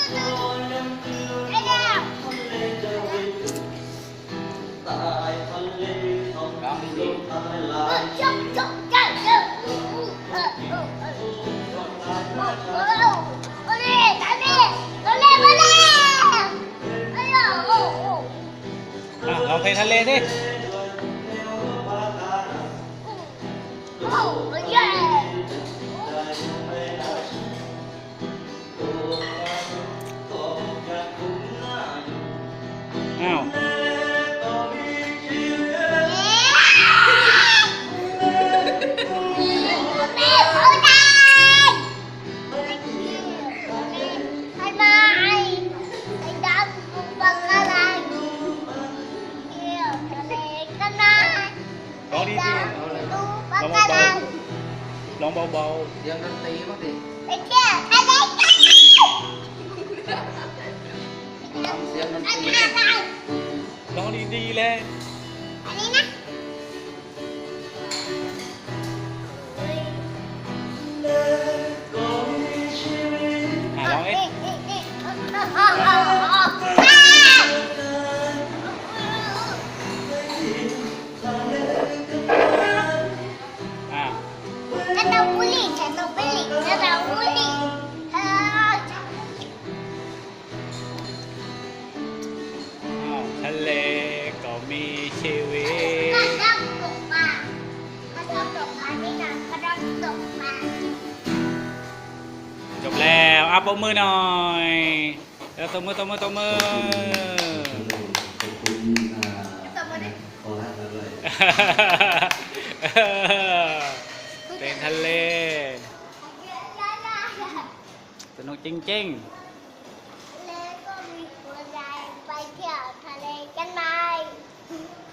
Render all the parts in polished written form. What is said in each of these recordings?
ลองเพลงทะเลดิอ้าวร้องดีๆร้องเบาๆเสียงดนตรีมั้งสิทำเสียงดนตรี ร้องดีๆเลยร้องเอ๊ะทะเลก็มีชีวิตจบแล้วอัปปรบมือหน่อยแล้วตบมือขอบคุณโคราชด้วย เป็นทะเลสนุกจริงๆไปเที่ยวทะเลกันไหม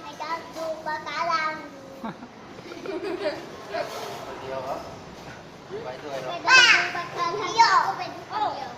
ไปดูปะการัง เดียวครับไปด้วย ไป เนาะ ดูปะการังเป็นคนเดียว